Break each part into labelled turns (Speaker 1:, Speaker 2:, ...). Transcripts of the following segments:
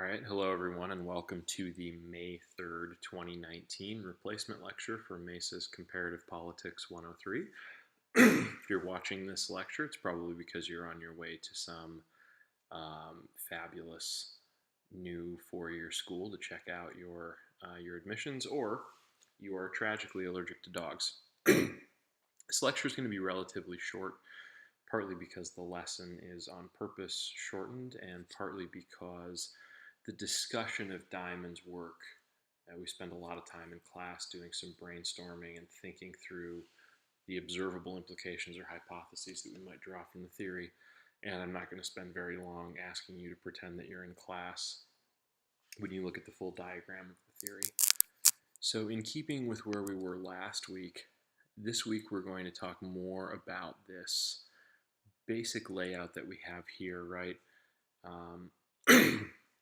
Speaker 1: right, hello everyone, and welcome to the May 3rd, 2019 replacement lecture for MESA's Comparative Politics 103. If you're watching this lecture, it's probably because you're on your way to some fabulous new four-year school to check out your admissions, or you are tragically allergic to dogs. This lecture is going to be relatively short, partly because the lesson is on purpose shortened, and partly because the discussion of Diamond's work, we spend a lot of time in class doing some brainstorming and thinking through the observable implications or hypotheses that we might draw from the theory. And I'm not going to spend very long asking you to pretend that you're in class when you look at the full diagram of the theory. So in keeping with where we were last week, this week we're going to talk more about this basic layout that we have here, right?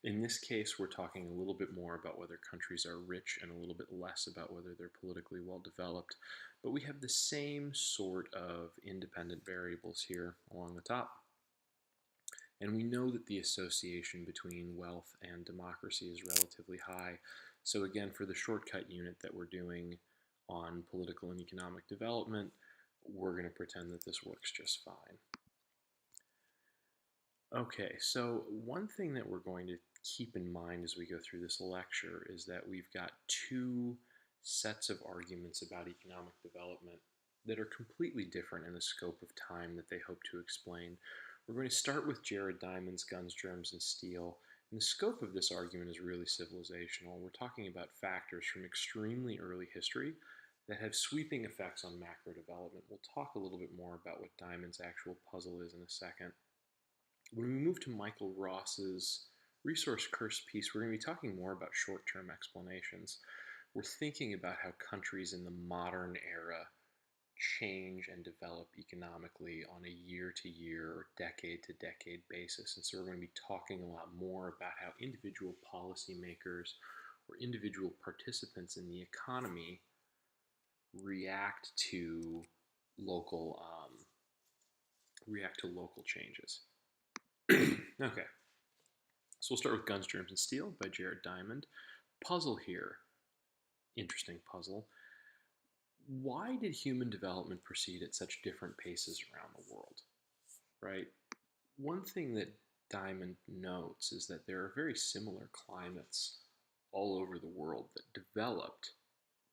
Speaker 1: In this case, we're talking a little bit more about whether countries are rich and a little bit less about whether they're politically well developed. But we have the same sort of independent variables here along the top. And we know that the association between wealth and democracy is relatively high. So again, for the shortcut unit that we're doing on political and economic development, we're going to pretend that this works just fine. Okay, so one thing that we're going to keep in mind as we go through this lecture is that we've got two sets of arguments about economic development that are completely different in the scope of time that they hope to explain. We're going to start with Jared Diamond's Guns, Germs, and Steel, and the scope of this argument is really civilizational. We're talking about factors from extremely early history that have sweeping effects on macro development. We'll talk a little bit more about what Diamond's actual puzzle is in a second. When we move to Michael Ross's resource curse piece, we're going to be talking more about short-term explanations. We're thinking about how countries in the modern era change and develop economically on a year-to-year or decade-to-decade basis. And so we're going to be talking a lot more about how individual policymakers or individual participants in the economy react to local changes. Okay, so we'll start with Guns, Germs, and Steel by Jared Diamond. Puzzle here, interesting puzzle. Why did human development proceed at such different paces around the world, right? One thing that Diamond notes is that there are very similar climates all over the world that developed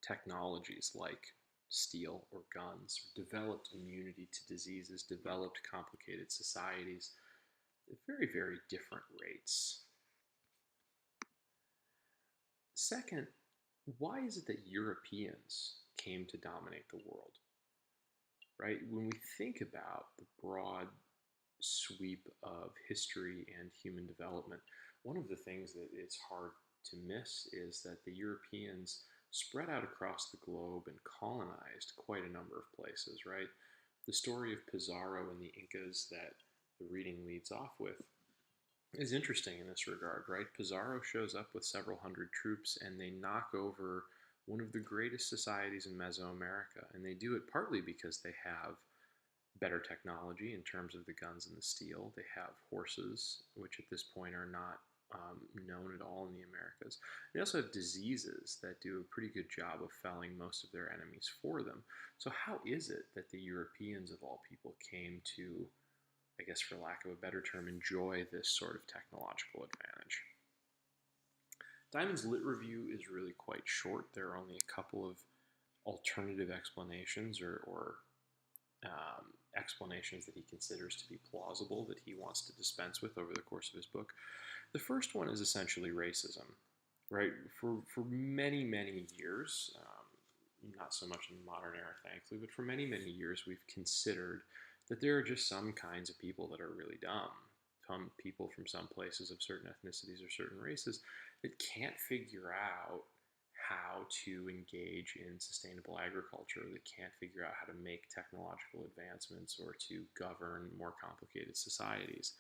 Speaker 1: technologies like steel or guns, or developed immunity to diseases, developed complicated societies at very, very different rates. Second, why is it that Europeans came to dominate the world, right? When we think about the broad sweep of history and human development, one of the things that it's hard to miss is that the Europeans spread out across the globe and colonized quite a number of places, right? The story of Pizarro and the Incas that the reading leads off with is interesting in this regard, right? Pizarro shows up with several hundred troops and they knock over one of the greatest societies in Mesoamerica, and they do it partly because they have better technology in terms of the guns and the steel. They have horses, which at this point are not known at all in the Americas. They also have diseases that do a pretty good job of felling most of their enemies for them. So how is it that the Europeans of all people came to, I guess for lack of a better term, enjoy this sort of technological advantage? Diamond's lit review is really quite short. There are only a couple of alternative explanations or explanations that he considers to be plausible that he wants to dispense with over the course of his book. The first one is essentially racism, right? For many, many years, not so much in the modern era, thankfully, but for many, many years, we've considered that there are just some kinds of people that are really dumb. Some people from some places of certain ethnicities or certain races that can't figure out how to engage in sustainable agriculture, that can't figure out how to make technological advancements or to govern more complicated societies.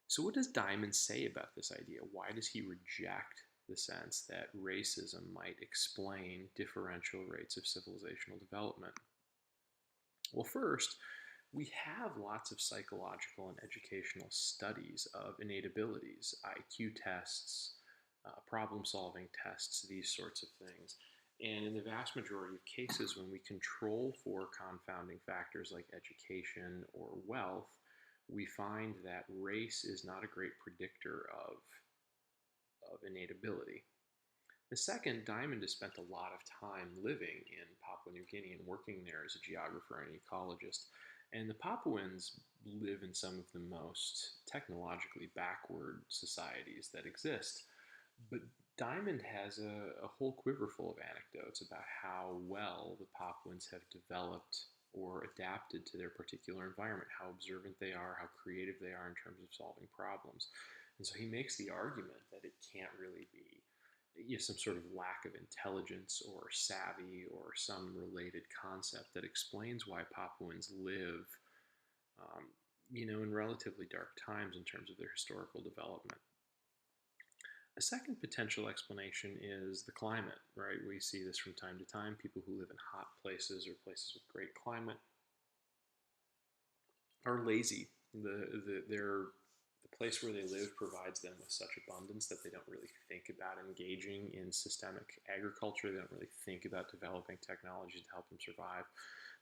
Speaker 1: So what does Diamond say about this idea? Why does he reject the sense that racism might explain differential rates of civilizational development? Well, first, We have lots of psychological and educational studies of innate abilities, IQ tests, problem solving tests, these sorts of things. And in the vast majority of cases, when we control for confounding factors like education or wealth, we find that race is not a great predictor of innate ability. The second, Diamond has spent a lot of time living in Papua New Guinea and working there as a geographer and ecologist. And the Papuans live in some of the most technologically backward societies that exist. But Diamond has a whole quiver full of anecdotes about how well the Papuans have developed or adapted to their particular environment, how observant they are, how creative they are in terms of solving problems. And so he makes the argument that it can't really be some sort of lack of intelligence or savvy or some related concept that explains why Papuans live, um, in relatively dark times in terms of their historical development. A second potential explanation is the climate, right? We see this from time to time. People who live in hot places or places with great climate are lazy. The place where they live provides them with such abundance that they don't really think about engaging in systemic agriculture. They don't really think about developing technology to help them survive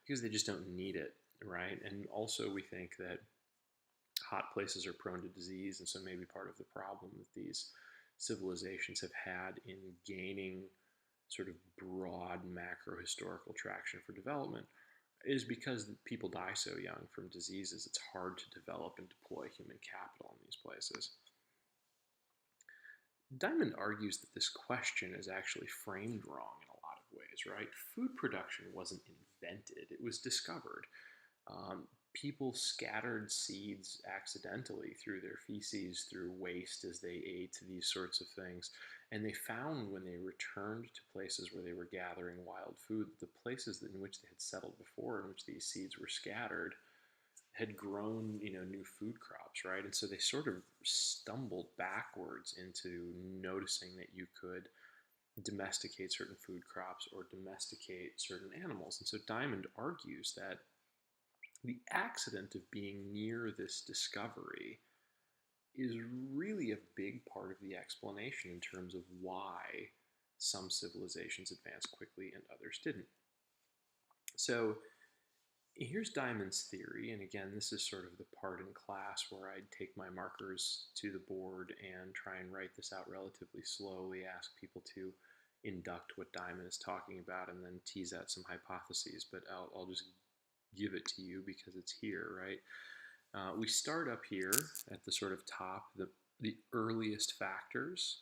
Speaker 1: because they just don't need it, right? And also we think that hot places are prone to disease, and so maybe part of the problem that these civilizations have had in gaining sort of broad macro historical traction for development is because people die so young from diseases, it's hard to develop and deploy human capital in these places. Diamond argues that this question is actually framed wrong in a lot of ways, right? Food production wasn't invented, it was discovered. People scattered seeds accidentally through their feces, through waste as they ate, these sorts of things. And they found when they returned to places where they were gathering wild food, the places in which they had settled before, in which these seeds were scattered, had grown, new food crops, right? And so they sort of stumbled backwards into noticing that you could domesticate certain food crops or domesticate certain animals. And so Diamond argues that the accident of being near this discovery is really a big part of the explanation in terms of why some civilizations advanced quickly and others didn't. So here's Diamond's theory, and again, this is sort of the part in class where I'd take my markers to the board and try and write this out relatively slowly, ask people to induct what Diamond is talking about, and then tease out some hypotheses, but I'll just give it to you because it's here, right? We start up here at the sort of top, the earliest factors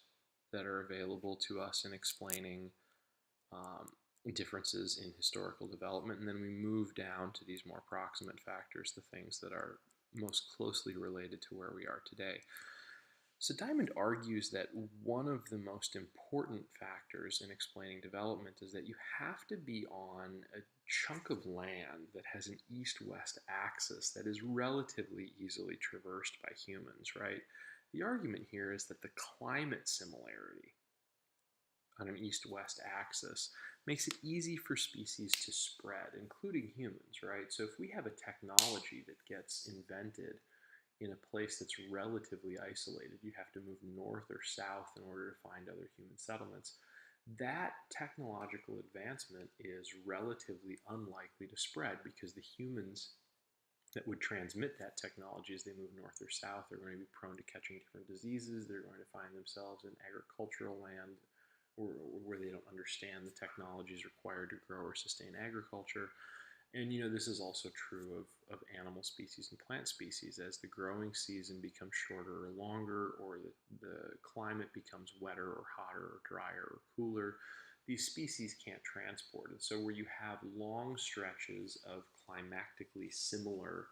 Speaker 1: that are available to us in explaining differences in historical development, and then we move down to these more proximate factors, the things that are most closely related to where we are today. So Diamond argues that one of the most important factors in explaining development is that you have to be on a chunk of land that has an east-west axis that is relatively easily traversed by humans, right? The argument here is that the climate similarity on an east-west axis makes it easy for species to spread, including humans, right? So if we have a technology that gets invented in a place that's relatively isolated, you have to move north or south in order to find other human settlements, that technological advancement is relatively unlikely to spread because the humans that would transmit that technology as they move north or south are going to be prone to catching different diseases. They're going to find themselves in agricultural land where they don't understand the technologies required to grow or sustain agriculture. And this is also true of animal species and plant species. As the growing season becomes shorter or longer, or the climate becomes wetter or hotter or drier or cooler, these species can't transport. And so where you have long stretches of climatically similar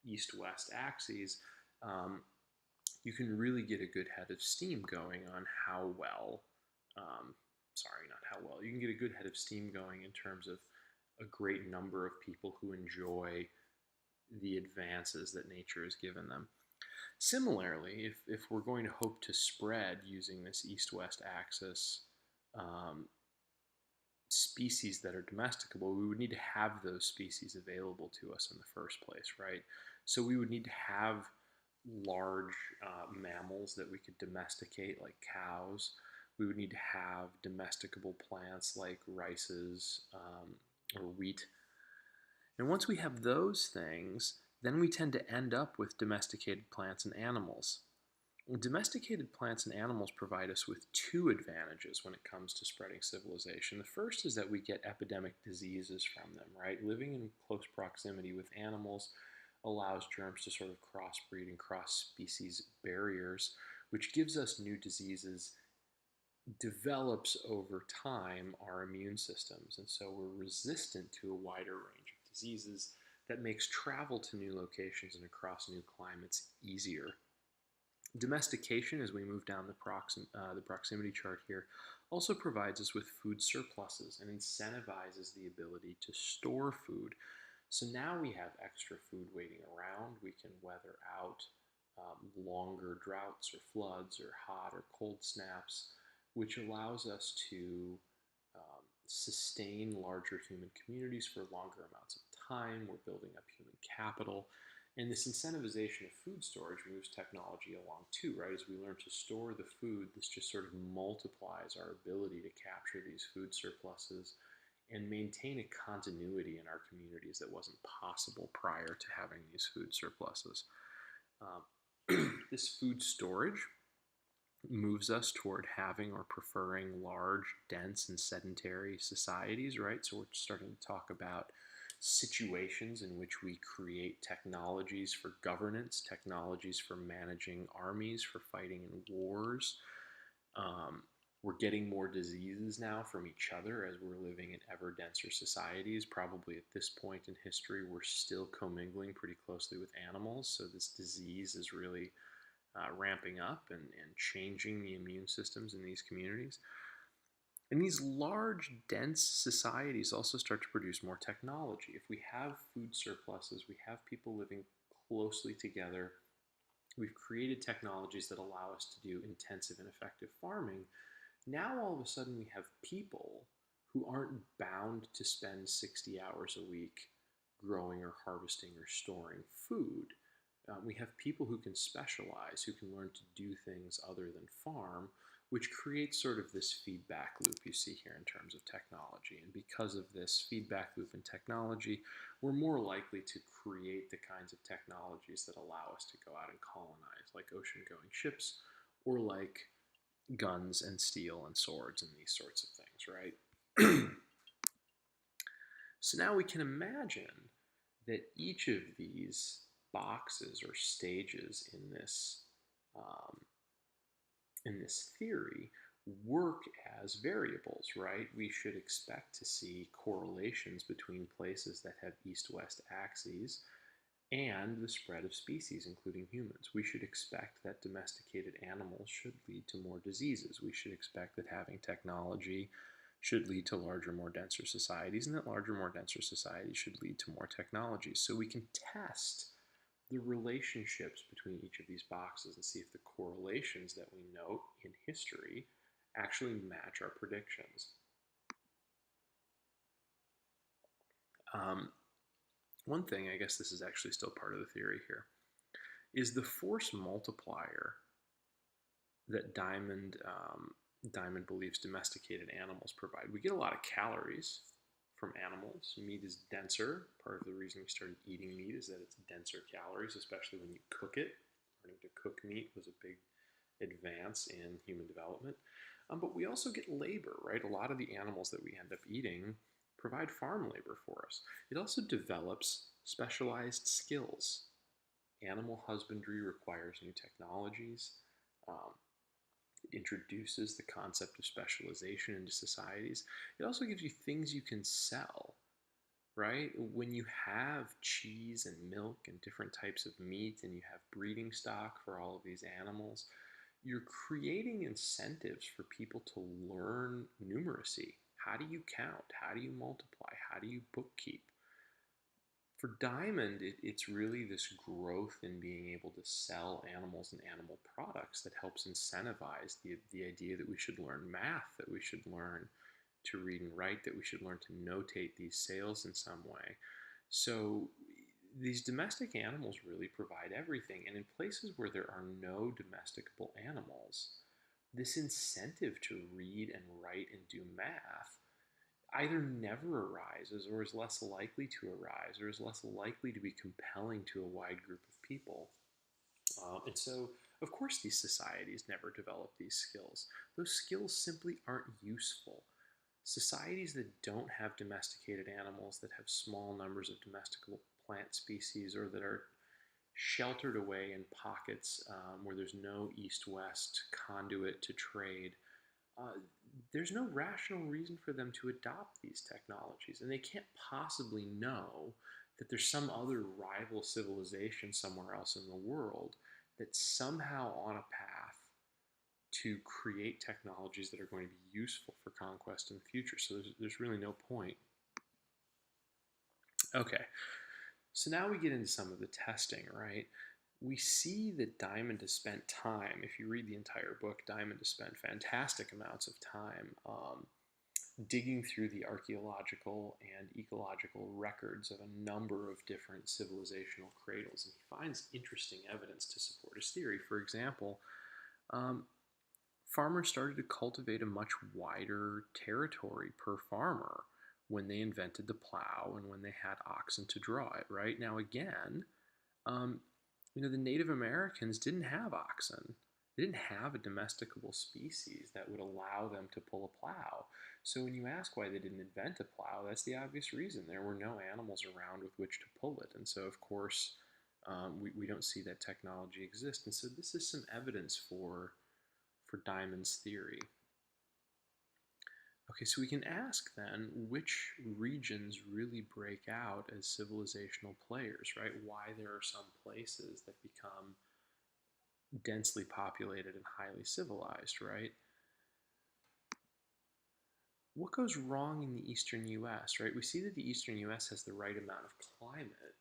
Speaker 1: east-west axes, you can really get a good head of steam going on how well, not how well, you can get a good head of steam going in terms of a great number of people who enjoy the advances that nature has given them. Similarly, if we're going to hope to spread using this east-west axis, species that are domesticable, we would need to have those species available to us in the first place, right? So we would need to have large mammals that we could domesticate, like cows. We would need to have domesticable plants like rices or wheat. And once we have those things, then we tend to end up with domesticated plants and animals. Domesticated plants and animals provide us with two advantages when it comes to spreading civilization. The first is that we get epidemic diseases from them, right? Living in close proximity with animals allows germs to sort of crossbreed and cross species barriers, which gives us new diseases, develops over time our immune systems. And so we're resistant to a wider range of diseases that makes travel to new locations and across new climates easier. Domestication, as we move down the proximity chart here, also provides us with food surpluses and incentivizes the ability to store food. So now we have extra food waiting around. We can weather out longer droughts or floods or hot or cold snaps, which allows us to sustain larger human communities for longer amounts of time. We're building up human capital. And this incentivization of food storage moves technology along too, right? As we learn to store the food, this just sort of multiplies our ability to capture these food surpluses and maintain a continuity in our communities that wasn't possible prior to having these food surpluses. This food storage moves us toward having or preferring large, dense, and sedentary societies, right? So we're starting to talk about situations in which we create technologies for governance, technologies for managing armies, for fighting in wars. We're getting more diseases now from each other as we're living in ever denser societies. Probably at this point in history, we're still commingling pretty closely with animals, so this disease is really ramping up and changing the immune systems in these communities. And these large, dense societies also start to produce more technology. If we have food surpluses, we have people living closely together, we've created technologies that allow us to do intensive and effective farming. Now, all of a sudden, we have people who aren't bound to spend 60 hours a week growing or harvesting or storing food. We have people who can specialize, who can learn to do things other than farm, which creates sort of this feedback loop you see here in terms of technology. And because of this feedback loop in technology, we're more likely to create the kinds of technologies that allow us to go out and colonize, like ocean-going ships or like guns and steel and swords and these sorts of things, right? So now we can imagine that each of these boxes or stages um, in this theory work as variables, right? We should expect to see correlations between places that have east-west axes and the spread of species, including humans. We should expect that domesticated animals should lead to more diseases. We should expect that having technology should lead to larger, more denser societies, and that larger, more denser societies should lead to more technologies. So we can test the relationships between each of these boxes and see if the correlations that we note in history actually match our predictions. One thing, I guess this is actually still part of the theory here, is the force multiplier that Diamond believes domesticated animals provide. We get a lot of calories from animals. Meat is denser. Part of the reason we started eating meat is that it's denser calories, especially when you cook it. Learning to cook meat was a big advance in human development. But we also get labor, right? A lot of the animals that we end up eating provide farm labor for us. It also develops specialized skills. Animal husbandry requires new technologies. It introduces the concept of specialization into societies. It also gives you things you can sell, right? When you have cheese and milk and different types of meat and you have breeding stock for all of these animals, you're creating incentives for people to learn numeracy. How do you count? How do you multiply? How do you bookkeep? For Diamond, it's really this growth in being able to sell animals and animal products that helps incentivize the idea that we should learn math, that we should learn to read and write, that we should learn to notate these sales in some way. So these domestic animals really provide everything. And in places where there are no domesticable animals, this incentive to read and write and do math either never arises or is less likely to arise or is less likely to be compelling to a wide group of people. And so, of course, these societies never develop these skills. Those skills simply aren't useful. Societies that don't have domesticated animals, that have small numbers of domesticable plant species, or that are sheltered away in pockets where there's no east-west conduit to trade, uh, there's no rational reason for them to adopt these technologies. And they can't possibly know that there's some other rival civilization somewhere else in the world that's somehow on a path to create technologies that are going to be useful for conquest in the future. So there's really no point. Okay, so now we get into some of the testing, right? We see that Diamond has spent time, if you read the entire book, Diamond has spent fantastic amounts of time digging through the archaeological and ecological records of a number of different civilizational cradles, and he finds interesting evidence to support his theory. For example, um, farmers started to cultivate a much wider territory per farmer when they invented the plow and when they had oxen to draw it, right? Now, again, um, the Native Americans didn't have oxen. They didn't have a domesticable species that would allow them to pull a plow. So when you ask why they didn't invent a plow, that's the obvious reason. There were no animals around with which to pull it. And so, of course, we don't see that technology exist. And so this is some evidence for Diamond's theory. Okay, so we can ask then, which regions really break out as civilizational players, right? Why there are some places that become densely populated and highly civilized, right? What goes wrong in the eastern U.S., right? We see that the eastern U.S. has the right amount of climate,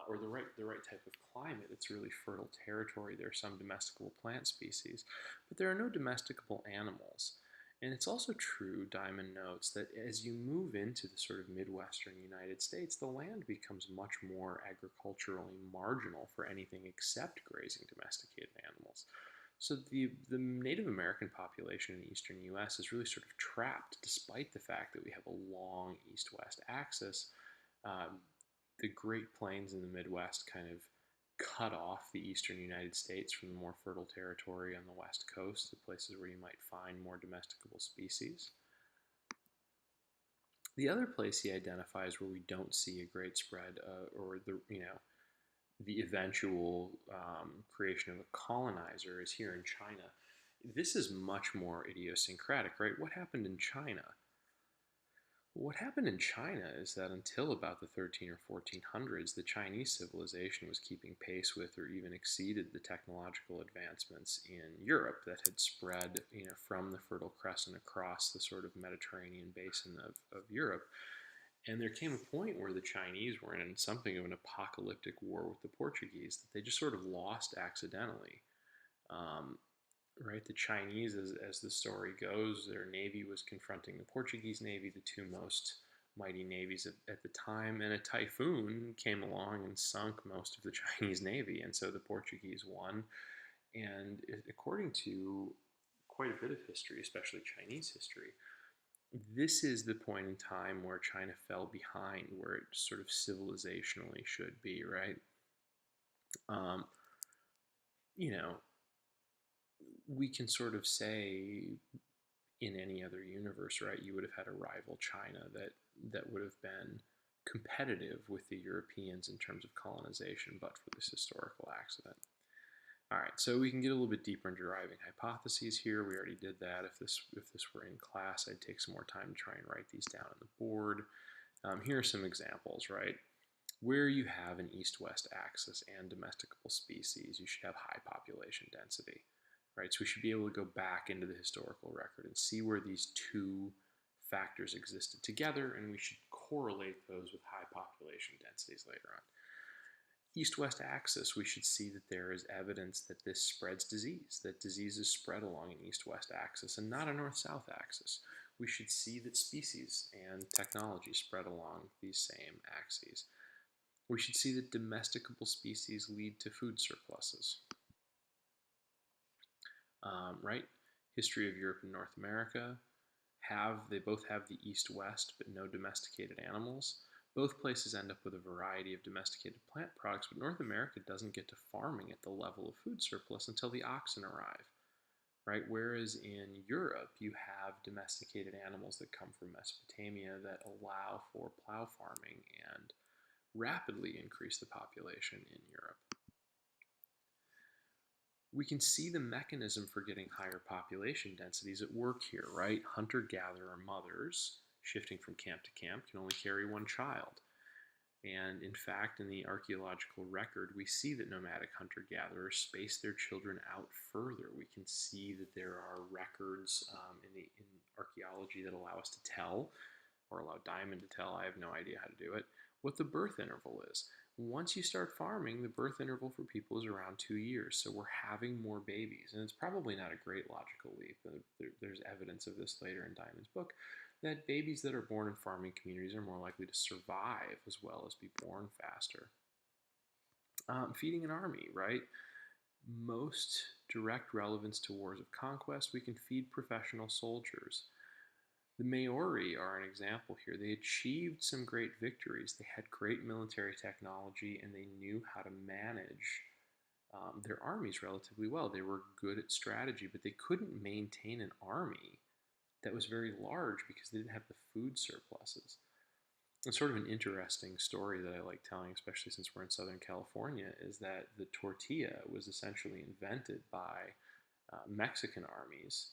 Speaker 1: or the right type of climate. It's really fertile territory. There are some domesticable plant species, but there are no domesticable animals. And it's also true, Diamond notes, that as you move into the sort of Midwestern United States, the land becomes much more agriculturally marginal for anything except grazing domesticated animals. So the Native American population in the eastern U.S. is really sort of trapped, despite the fact that we have a long east-west axis. Um, the Great Plains in the Midwest kind of cut off the eastern United States from the more fertile territory on the west coast, the places where you might find more domesticable species. The other place he identifies where we don't see a great spread, or the eventual creation of a colonizer, is here in China. This is much more idiosyncratic, right? What happened in China? What happened in China is that until about the 13 or 1400s, the Chinese civilization was keeping pace with or even exceeded the technological advancements in Europe that had spread, from the Fertile Crescent across the sort of Mediterranean basin of Europe. And there came a point where the Chinese were in something of an apocalyptic war with the Portuguese that they just sort of lost accidentally. Um, right? The Chinese, as the story goes, their navy was confronting the Portuguese navy, the two most mighty navies at the time, and a typhoon came along and sunk most of the Chinese navy, and so the Portuguese won. And according to quite a bit of history, especially Chinese history, this is the point in time where China fell behind where it sort of civilizationally should be, right? Um, you know, we can sort of say in any other universe, right, you would have had a rival China that would have been competitive with the Europeans in terms of colonization, but for this historical accident. All right, so we can get a little bit deeper into deriving hypotheses here. We already did that. If this were in class, I'd take some more time to try and write these down on the board. Here are some examples, right? Where you have an east-west axis and domesticable species, you should have high population density, right? So we should be able to go back into the historical record and see where these two factors existed together, and we should correlate those with high population densities later on. East-west axis, we should see that there is evidence that this spreads disease, that diseases spread along an east-west axis and not a north-south axis. we should see that species and technology spread along these same axes. We should see that domesticable species lead to food surpluses, right? History of Europe and North America they both have the east-west but no domesticated animals. Both places end up with a variety of domesticated plant products, but North America doesn't get to farming at the level of food surplus until the oxen arrive, right? Whereas in Europe, you have domesticated animals that come from Mesopotamia that allow for plow farming and rapidly increase the population in Europe. We can see the mechanism for getting higher population densities at work here, right? Hunter-gatherer mothers shifting from camp to camp can only carry one child. And in fact, in the archaeological record, we see that nomadic hunter-gatherers space their children out further. We can see that there are records in archaeology that allow us to tell, or allow Diamond to tell, I have no idea how to do it, what the birth interval is. Once you start farming, the birth interval for people is around 2 years, so we're having more babies. And it's probably not a great logical leap. There's evidence of this later in Diamond's book, that babies that are born in farming communities are more likely to survive as well as be born faster. Feeding an army, right? Most direct relevance to wars of conquest, we can feed professional soldiers. The Maori are an example here. They achieved some great victories. They had great military technology, and they knew how to manage their armies relatively well. They were good at strategy, but they couldn't maintain an army that was very large because they didn't have the food surpluses. It's sort of an interesting story that I like telling, especially since we're in Southern California, is that the tortilla was essentially invented by Mexican armies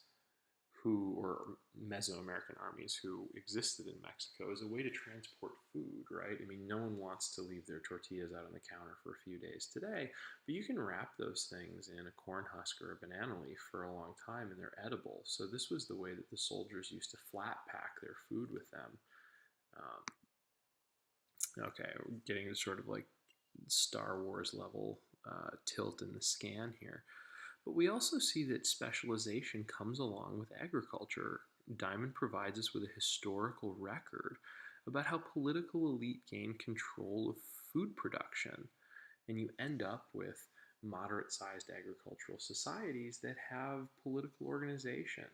Speaker 1: or Mesoamerican armies who existed in Mexico as a way to transport food, right? I mean, no one wants to leave their tortillas out on the counter for a few days today, but you can wrap those things in a corn husk or a banana leaf for a long time and they're edible. So this was the way that the soldiers used to flat pack their food with them. Okay, we're getting to sort of like Star Wars level tilt in the scan here. But we also see that specialization comes along with agriculture. Diamond provides us with a historical record about how political elite gained control of food production. And you end up with moderate-sized agricultural societies that have political organization.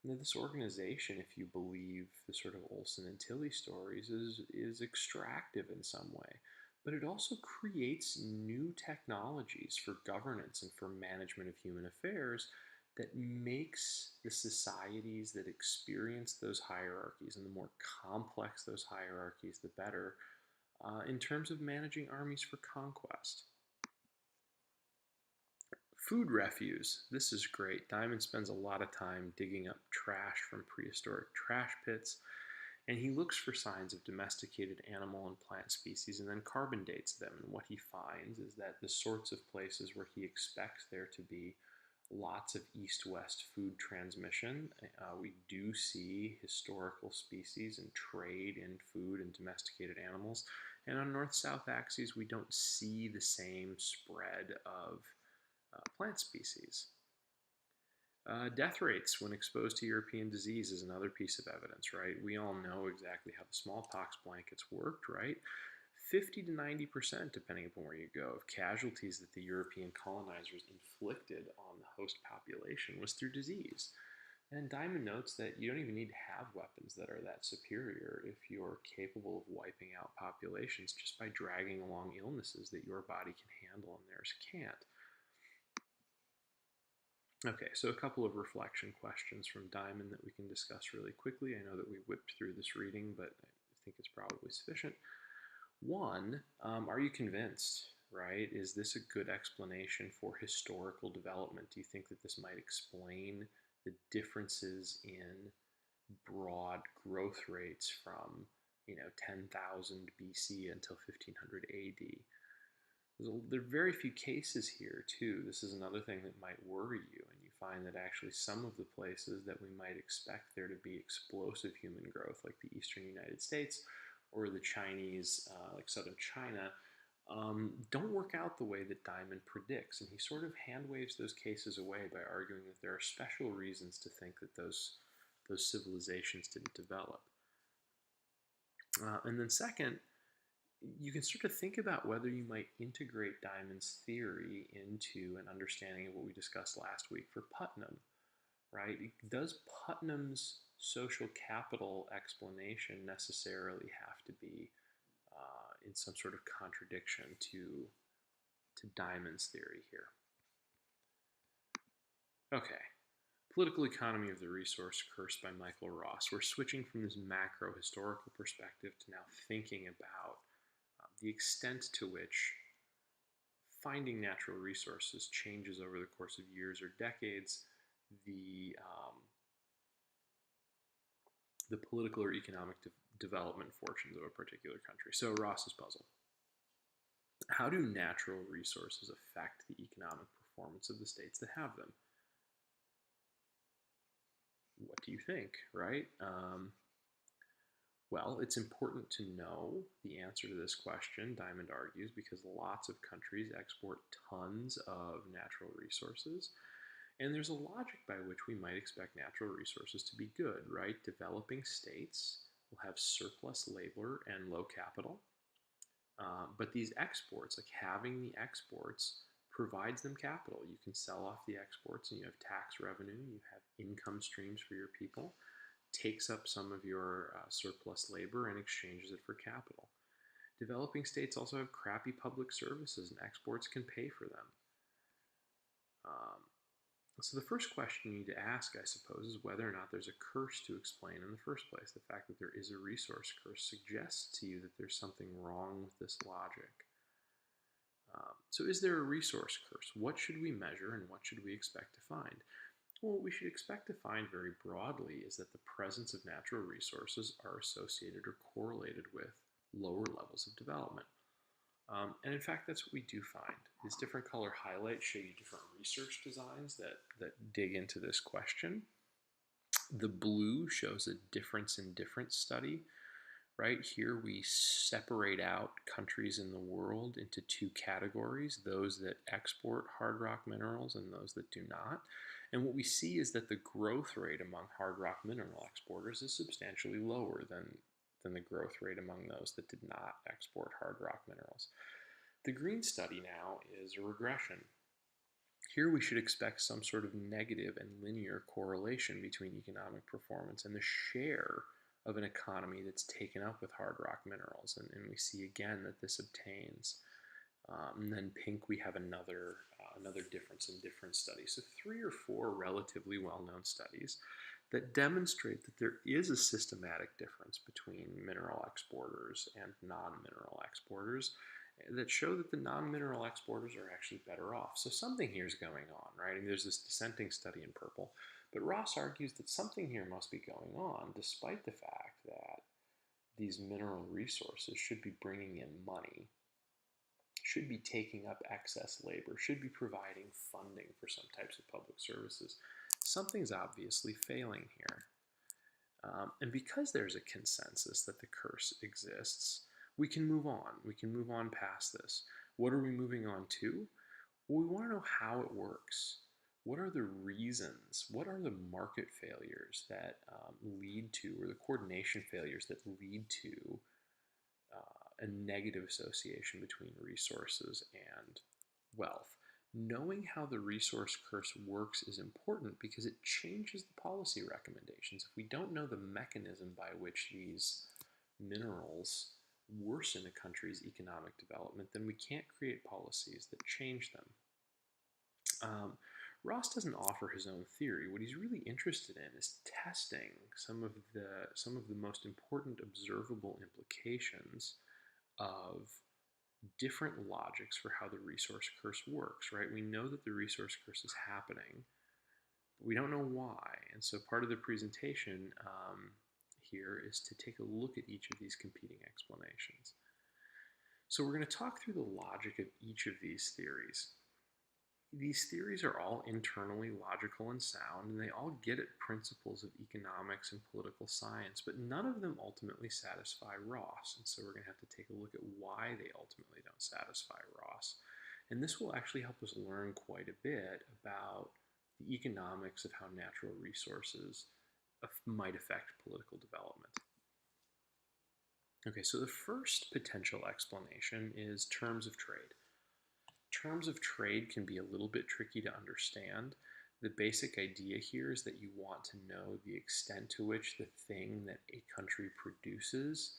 Speaker 1: Now, this organization, if you believe the sort of Olson and Tilley stories, is extractive in some way. But it also creates new technologies for governance and for management of human affairs that makes the societies that experience those hierarchies, and the more complex those hierarchies, the better, in terms of managing armies for conquest. Food refuse. This is great. Diamond spends a lot of time digging up trash from prehistoric trash pits, and he looks for signs of domesticated animal and plant species and then carbon dates them. And what he finds is that the sorts of places where he expects there to be lots of east-west food transmission, we do see historical species and trade in food and domesticated animals. And on north-south axes, we don't see the same spread of plant species. Death rates when exposed to European disease is another piece of evidence, right? We all know exactly how the smallpox blankets worked, right? 50 to 90%, depending upon where you go, of casualties that the European colonizers inflicted on the host population was through disease. And Diamond notes that you don't even need to have weapons that are that superior if you're capable of wiping out populations just by dragging along illnesses that your body can handle and theirs can't. Okay, so a couple of reflection questions from Diamond that we can discuss really quickly. I know that we whipped through this reading, but I think it's probably sufficient. One, are you convinced, right? Is this a good explanation for historical development? Do you think that this might explain the differences in broad growth rates from, 10,000 BC until 1500 AD? There are very few cases here, too. This is another thing that might worry you, and you find that actually some of the places that we might expect there to be explosive human growth, like the eastern United States or the Chinese, like southern China, don't work out the way that Diamond predicts. And he sort of hand waves those cases away by arguing that there are special reasons to think that those those civilizations didn't develop. And then second, you can start to think about whether you might integrate Diamond's theory into an understanding of what we discussed last week for Putnam, right? Does Putnam's social capital explanation necessarily have to be in some sort of contradiction to Diamond's theory here? Okay. Political Economy of the Resource Curse by Michael Ross. We're switching from this macro historical perspective to now thinking about the extent to which finding natural resources changes over the course of years or decades the political or economic development fortunes of a particular country. So Ross's puzzle. How do natural resources affect the economic performance of the states that have them? What do you think, right? Well, it's important to know the answer to this question, Diamond argues, because lots of countries export tons of natural resources, and there's a logic by which we might expect natural resources to be good, right? Developing states will have surplus labor and low capital, but these exports, like having the exports, provides them capital. You can sell off the exports and you have tax revenue, you have income streams for your people, takes up some of your surplus labor and exchanges it for capital. Developing states also have crappy public services and exports can pay for them. So the first question you need to ask, I suppose, is whether or not there's a curse to explain in the first place. The fact that there is a resource curse suggests to you that there's something wrong with this logic. So is there a resource curse? What should we measure and what should we expect to find? Well, what we should expect to find very broadly is that the presence of natural resources are associated or correlated with lower levels of development. And in fact, that's what we do find. These different color highlights show you different research designs that dig into this question. The blue shows a difference in difference study. Right here, we separate out countries in the world into two categories, those that export hard rock minerals and those that do not. And what we see is that the growth rate among hard rock mineral exporters is substantially lower than the growth rate among those that did not export hard rock minerals. The green study now is a regression. Here we should expect some sort of negative and linear correlation between economic performance and the share of an economy that's taken up with hard rock minerals. And we see again that this obtains. And then pink, we have another difference in difference studies. So 3 or 4 relatively well-known studies that demonstrate that there is a systematic difference between mineral exporters and non-mineral exporters that show that the non-mineral exporters are actually better off. So something here is going on, right? I mean, there's this dissenting study in purple, but Ross argues that something here must be going on despite the fact that these mineral resources should be bringing in money, should be taking up excess labor, should be providing funding for some types of public services. Something's obviously failing here. And because there's a consensus that the curse exists, we can move on. We can move on past this. What are we moving on to? Well, we want to know how it works. What are the reasons? What are the market failures that lead to, or the coordination failures that lead to a negative association between resources and wealth? Knowing how the resource curse works is important because it changes the policy recommendations. If we don't know the mechanism by which these minerals worsen a country's economic development, then we can't create policies that change them. Ross doesn't offer his own theory. What he's really interested in is testing some of the most important observable implications of different logics for how the resource curse works, right? We know that the resource curse is happening, but we don't know why. And so part of the presentation here is to take a look at each of these competing explanations. So we're going to talk through the logic of each of these theories. These theories are all internally logical and sound, and they all get at principles of economics and political science, but none of them ultimately satisfy Ross. And so we're going to have to take a look at why they ultimately don't satisfy Ross. And this will actually help us learn quite a bit about the economics of how natural resources might affect political development. Okay, so the first potential explanation is terms of trade. Terms of trade can be a little bit tricky to understand. The basic idea here is that you want to know the extent to which the thing that a country produces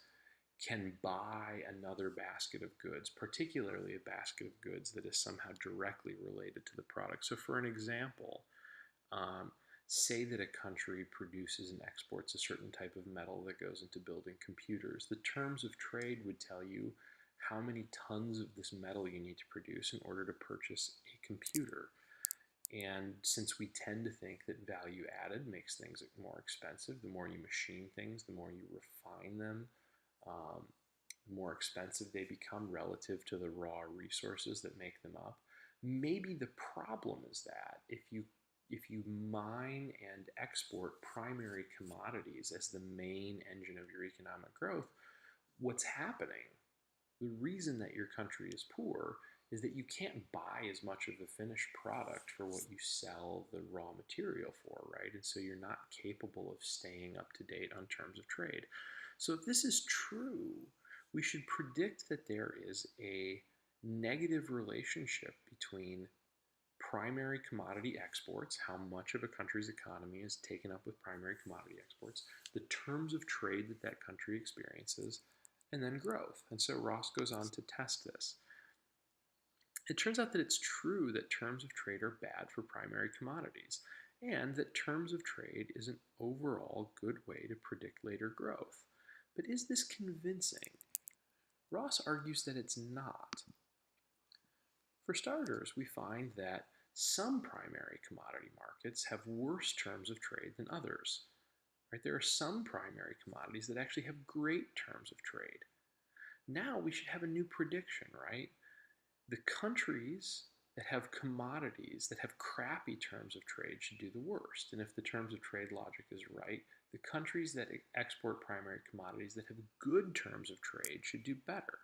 Speaker 1: can buy another basket of goods, particularly a basket of goods that is somehow directly related to the product. So, for an example, um, say that a country produces and exports a certain type of metal that goes into building computers. The terms of trade would tell you how many tons of this metal you need to produce in order to purchase a computer. And since we tend to think that value added makes things more expensive, the more you machine things, the more you refine them, um, the more expensive they become relative to the raw resources that make them up. Maybe the problem is that if you mine and export primary commodities as the main engine of your economic growth, what's happening, the reason that your country is poor is that you can't buy as much of the finished product for what you sell the raw material for, right? And so you're not capable of staying up to date on terms of trade. So if this is true, we should predict that there is a negative relationship between primary commodity exports, how much of a country's economy is taken up with primary commodity exports, the terms of trade that that country experiences, and then growth. And so Ross goes on to test this. It turns out that it's true that terms of trade are bad for primary commodities, and that terms of trade is an overall good way to predict later growth. But is this convincing? Ross argues that it's not. For starters, we find that some primary commodity markets have worse terms of trade than others. Right? There are some primary commodities that actually have great terms of trade. Now we should have a new prediction, right? The countries that have commodities that have crappy terms of trade should do the worst. And if the terms of trade logic is right, the countries that export primary commodities that have good terms of trade should do better.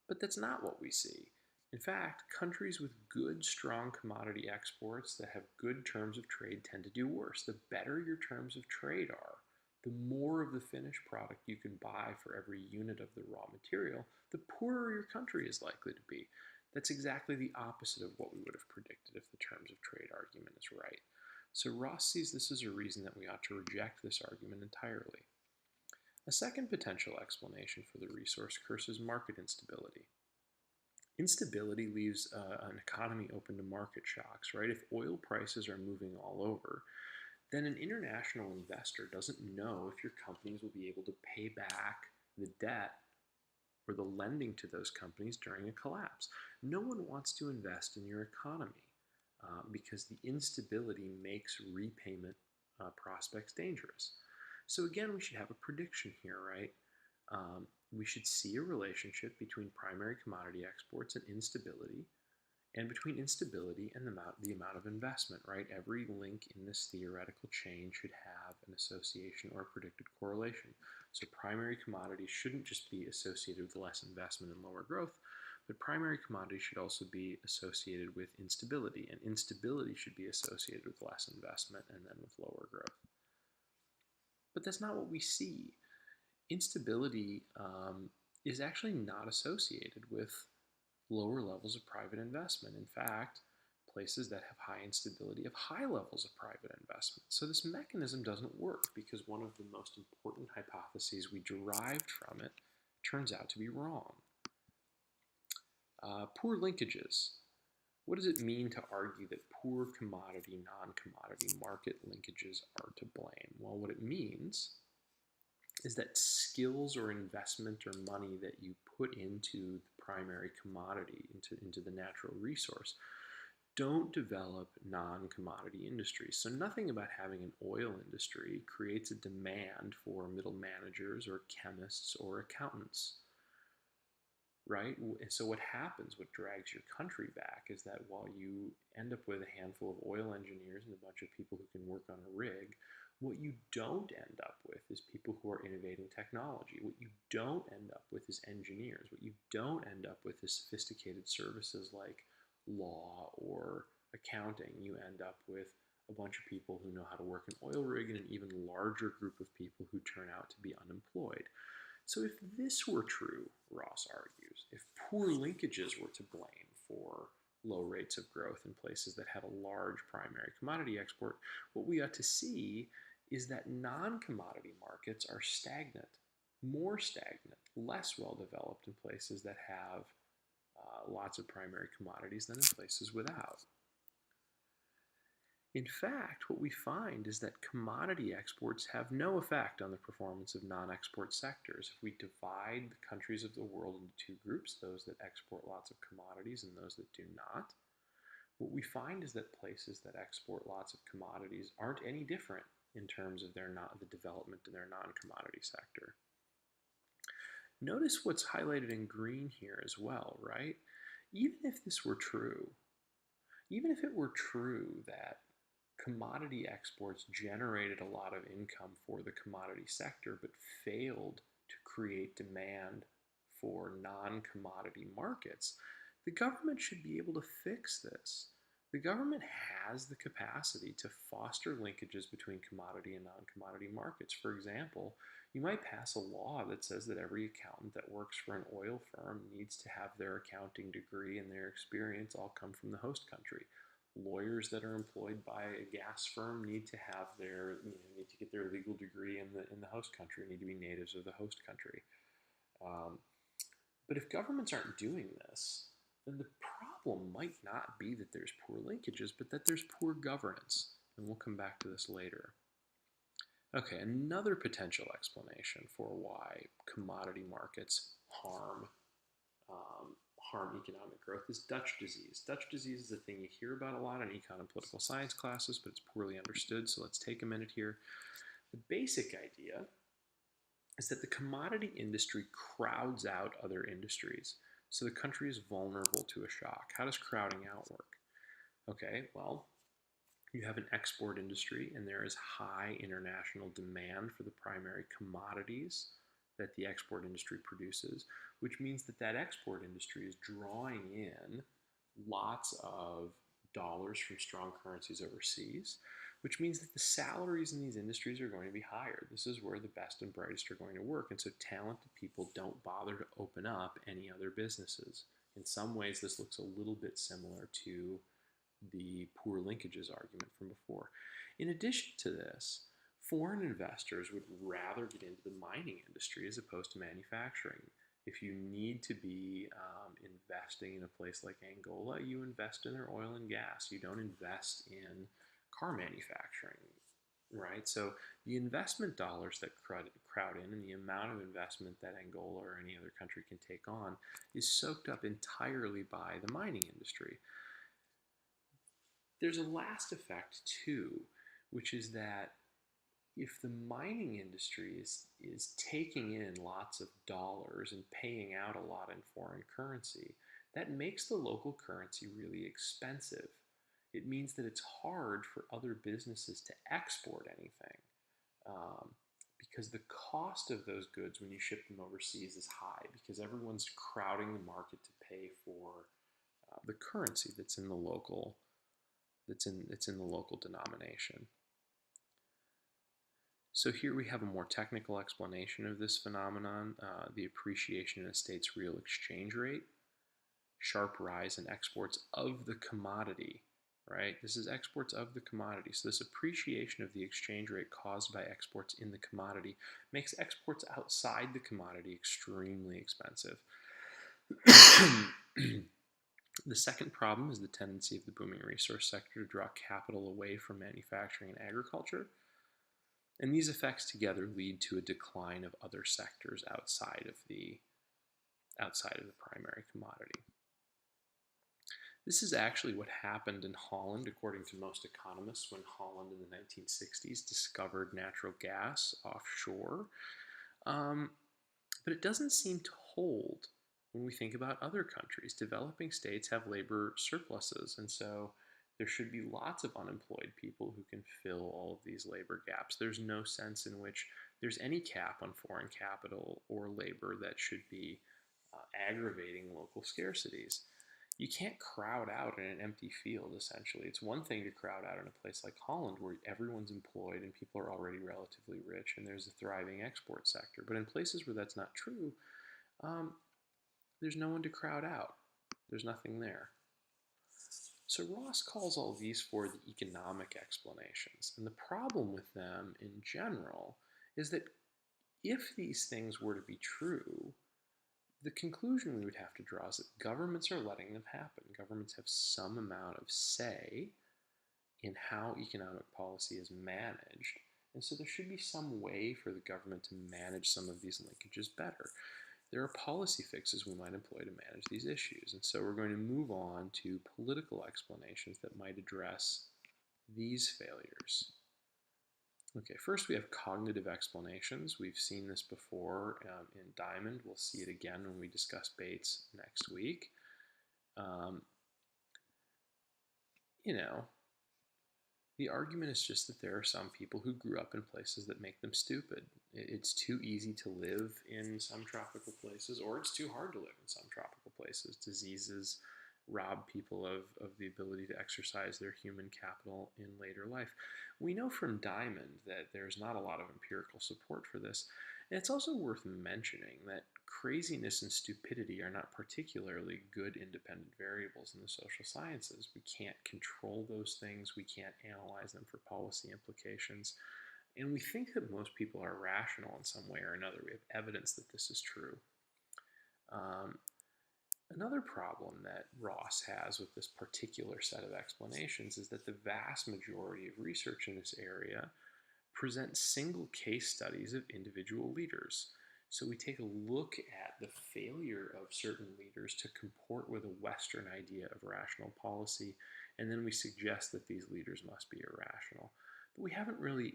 Speaker 1: But that's not what we see. In fact, countries with good, strong commodity exports that have good terms of trade tend to do worse. The better your terms of trade are, the more of the finished product you can buy for every unit of the raw material, the poorer your country is likely to be. That's exactly the opposite of what we would have predicted if the terms of trade argument is right. So Ross sees this as a reason that we ought to reject this argument entirely. A second potential explanation for the resource curse is market instability. Instability leaves an economy open to market shocks, right? If oil prices are moving all over, then an international investor doesn't know if your companies will be able to pay back the debt or the lending to those companies during a collapse. No one wants to invest in your economy because the instability makes repayment prospects dangerous. So again, we should have a prediction here, right? We should see a relationship between primary commodity exports and instability, and between instability and the amount of investment, right? Every link in this theoretical chain should have an association or a predicted correlation. So primary commodities shouldn't just be associated with less investment and lower growth, but primary commodities should also be associated with instability, and instability should be associated with less investment and then with lower growth. But that's not what we see. Instability is actually not associated with lower levels of private investment. In fact, places that have high instability have high levels of private investment. So this mechanism doesn't work because one of the most important hypotheses we derived from it turns out to be wrong. Poor linkages. What does it mean to argue that poor commodity, non-commodity market linkages are to blame? Well, what it means is that skills or investment or money that you put into the primary commodity, into the natural resource, don't develop non-commodity industries. So nothing about having an oil industry creates a demand for middle managers or chemists or accountants, right? And so what happens, what drags your country back, is that while you end up with a handful of oil engineers and a bunch of people who can work on a rig, what you don't end up with is people who are innovating technology. What you don't end up with is engineers. What you don't end up with is sophisticated services like law or accounting. You end up with a bunch of people who know how to work an oil rig, and an even larger group of people who turn out to be unemployed. So if this were true, Ross argues, if poor linkages were to blame for low rates of growth in places that had a large primary commodity export, what we ought to see is that non-commodity markets are stagnant, more stagnant, less well developed in places that have lots of primary commodities than in places without. In fact, what we find is that commodity exports have no effect on the performance of non-export sectors. If we divide the countries of the world into two groups, those that export lots of commodities and those that do not, what we find is that places that export lots of commodities aren't any different in terms of the development in their non-commodity sector. Notice what's highlighted in green here as well, right? Even if this were true, even if it were true that commodity exports generated a lot of income for the commodity sector but failed to create demand for non-commodity markets, the government should be able to fix this. The government has the capacity to foster linkages between commodity and non-commodity markets. For example, you might pass a law that says that every accountant that works for an oil firm needs to have their accounting degree and their experience all come from the host country. Lawyers that are employed by a gas firm need to have need to get their legal degree in the host country, need to be natives of the host country. But if governments aren't doing this, then the problem might not be that there's poor linkages, but that there's poor governance. And we'll come back to this later. Okay, another potential explanation for why commodity markets harm economic growth is Dutch disease. Dutch disease is a thing you hear about a lot in econ and political science classes, but it's poorly understood, so let's take a minute here. The basic idea is that the commodity industry crowds out other industries, so the country is vulnerable to a shock. How does crowding out work? Okay, well, you have an export industry, and there is high international demand for the primary commodities that the export industry produces, which means that that export industry is drawing in lots of dollars from strong currencies overseas, which means that the salaries in these industries are going to be higher. This is where the best and brightest are going to work, and so talented people don't bother to open up any other businesses. In some ways, this looks a little bit similar to the poor linkages argument from before. In addition to this, foreign investors would rather get into the mining industry as opposed to manufacturing. If you need to be investing in a place like Angola, you invest in their oil and gas. You don't invest in car manufacturing, right? So the investment dollars that crowd in and the amount of investment that Angola or any other country can take on is soaked up entirely by the mining industry. There's a last effect too, which is that if the mining industry is taking in lots of dollars and paying out a lot in foreign currency, that makes the local currency really expensive. It means that it's hard for other businesses to export anything because the cost of those goods when you ship them overseas is high because everyone's crowding the market to pay for the currency that's in the local denomination. So here we have a more technical explanation of this phenomenon, the appreciation in a state's real exchange rate, sharp rise in exports of the commodity, right? This is exports of the commodity. So this appreciation of the exchange rate caused by exports in the commodity makes exports outside the commodity extremely expensive. The second problem is the tendency of the booming resource sector to draw capital away from manufacturing and agriculture. And these effects together lead to a decline of other sectors outside of the primary commodity. This is actually what happened in Holland, according to most economists, when Holland in the 1960s discovered natural gas offshore. But it doesn't seem to hold when we think about other countries. Developing states have labor surpluses, and so there should be lots of unemployed people who can fill all of these labor gaps. There's no sense in which there's any cap on foreign capital or labor that should be aggravating local scarcities. You can't crowd out in an empty field, essentially. It's one thing to crowd out in a place like Holland where everyone's employed and people are already relatively rich and there's a thriving export sector. But in places where that's not true, um, there's no one to crowd out. There's nothing there. So Ross calls all these for the economic explanations. And the problem with them in general is that if these things were to be true, the conclusion we would have to draw is that governments are letting them happen. Governments have some amount of say in how economic policy is managed. And so there should be some way for the government to manage some of these linkages better. There are policy fixes we might employ to manage these issues. And so we're going to move on to political explanations that might address these failures. Okay, first we have cognitive explanations. We've seen this before in Diamond. We'll see it again when we discuss Bates next week. You know, the argument is just that there are some people who grew up in places that make them stupid. It's too easy to live in some tropical places, or it's too hard to live in some tropical places. Diseases rob people of the ability to exercise their human capital in later life. We know from Diamond that there's not a lot of empirical support for this. And it's also worth mentioning that craziness and stupidity are not particularly good independent variables in the social sciences. We can't control those things. We can't analyze them for policy implications. And we think that most people are rational in some way or another. We have evidence that this is true. Another problem that Ross has with this particular set of explanations is that the vast majority of research in this area presents single case studies of individual leaders. So we take a look at the failure of certain leaders to comport with a Western idea of rational policy, and then we suggest that these leaders must be irrational. But we haven't really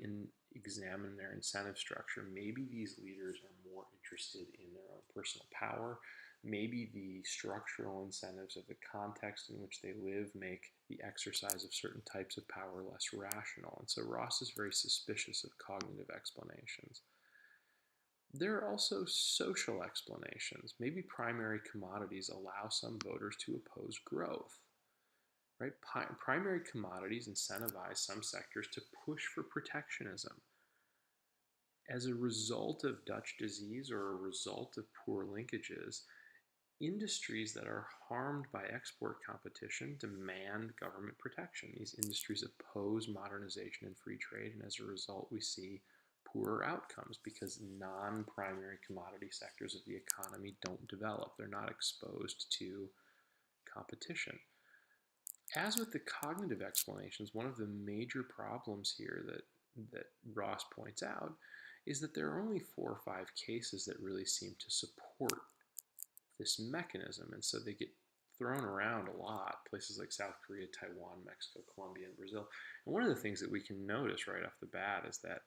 Speaker 1: examined their incentive structure. Maybe these leaders are more interested in their own personal power. Maybe the structural incentives of the context in which they live make the exercise of certain types of power less rational. And so Ross is very suspicious of cognitive explanations. There are also social explanations. Maybe primary commodities allow some voters to oppose growth. Right? Primary commodities incentivize some sectors to push for protectionism. As a result of Dutch disease or a result of poor linkages, industries that are harmed by export competition demand government protection. These industries oppose modernization and free trade, and as a result, we see poorer outcomes because non-primary commodity sectors of the economy don't develop. They're not exposed to competition. As with the cognitive explanations, one of the major problems here that Ross points out is that there are only 4 or 5 cases that really seem to support this mechanism, and so they get thrown around a lot, places like South Korea, Taiwan, Mexico, Colombia, and Brazil. And one of the things that we can notice right off the bat is that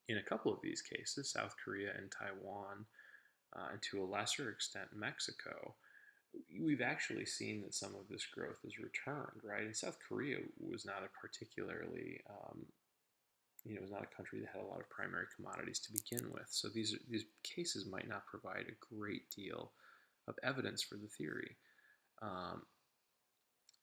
Speaker 1: in a couple of these cases, South Korea and Taiwan, and to a lesser extent Mexico, we've actually seen that some of this growth has returned, right? And South Korea was not a particularly was not a country that had a lot of primary commodities to begin with. So these cases might not provide a great deal of evidence for the theory. And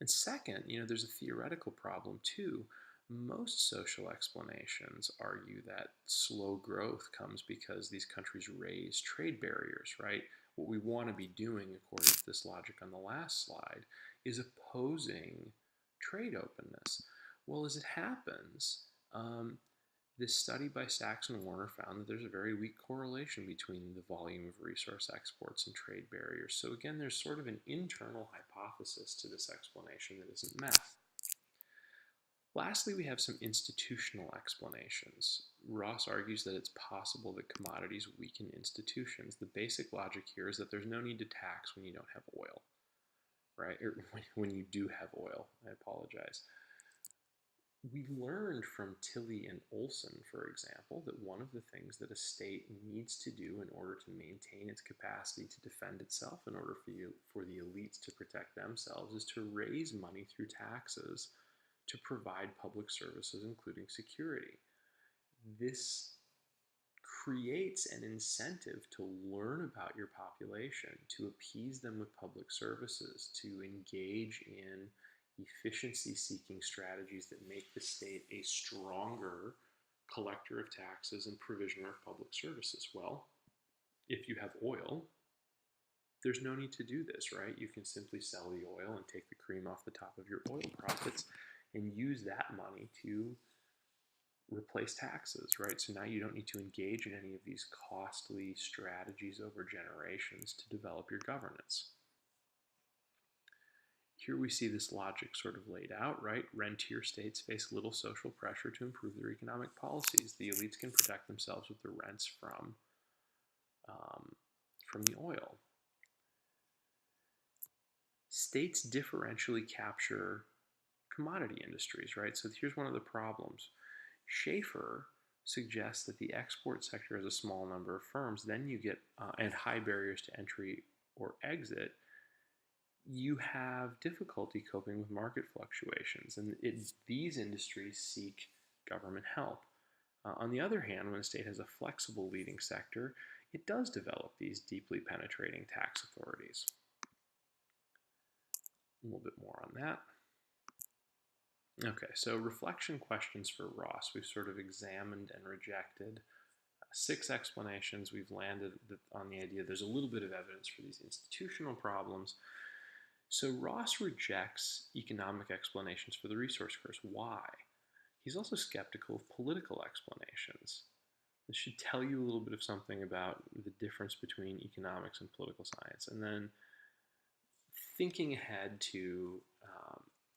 Speaker 1: second, there's a theoretical problem too. Most social explanations argue that slow growth comes because these countries raise trade barriers, right? What we want to be doing, according to this logic on the last slide, is opposing trade openness. Well, as it happens, this study by Sachs and Warner found that there's a very weak correlation between the volume of resource exports and trade barriers. So again, there's sort of an internal hypothesis to this explanation that isn't met. Lastly, we have some institutional explanations. Ross argues that it's possible that commodities weaken institutions. The basic logic here is that there's no need to tax when you don't have oil, right? Or when you do have oil, I apologize. We learned from Tilley and Olson, for example, that one of the things that a state needs to do in order to maintain its capacity to defend itself, in order for the elites to protect themselves, is to raise money through taxes to provide public services, including security. This creates an incentive to learn about your population, to appease them with public services, to engage in efficiency-seeking strategies that make the state a stronger collector of taxes and provisioner of public services. Well, if you have oil, there's no need to do this, right? You can simply sell the oil and take the cream off the top of your oil profits and use that money to replace taxes, right? So now you don't need to engage in any of these costly strategies over generations to develop your governance. Here we see this logic sort of laid out, right? Rentier states face little social pressure to improve their economic policies. The elites can protect themselves with the rents from the oil. States differentially capture commodity industries, right? So here's one of the problems. Schaefer suggests that the export sector has a small number of firms, then you get, and high barriers to entry or exit, you have difficulty coping with market fluctuations, and these industries seek government help. On the other hand, when a state has a flexible leading sector, it does develop these deeply penetrating tax authorities. A little bit more on that. Okay, so reflection questions for Ross. We've sort of examined and rejected 6 explanations. We've landed on the idea there's a little bit of evidence for these institutional problems. So Ross rejects economic explanations for the resource curse. Why? He's also skeptical of political explanations. This should tell you a little bit of something about the difference between economics and political science. And then thinking ahead to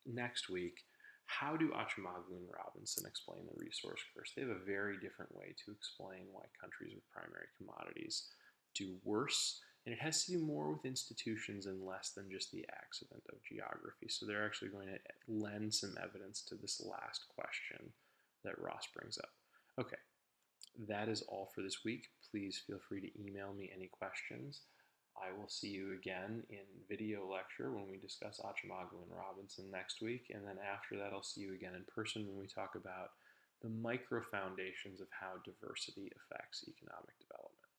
Speaker 1: next week, how do Achimoglu and Robinson explain the resource curse? They have a very different way to explain why countries with primary commodities do worse, and it has to do more with institutions and less than just the accident of geography. So they're actually going to lend some evidence to this last question that Ross brings up. Okay, that is all for this week. Please feel free to email me any questions. I will see you again in video lecture when we discuss Achimoglu and Robinson next week, and then after that I'll see you again in person when we talk about the micro foundations of how diversity affects economics.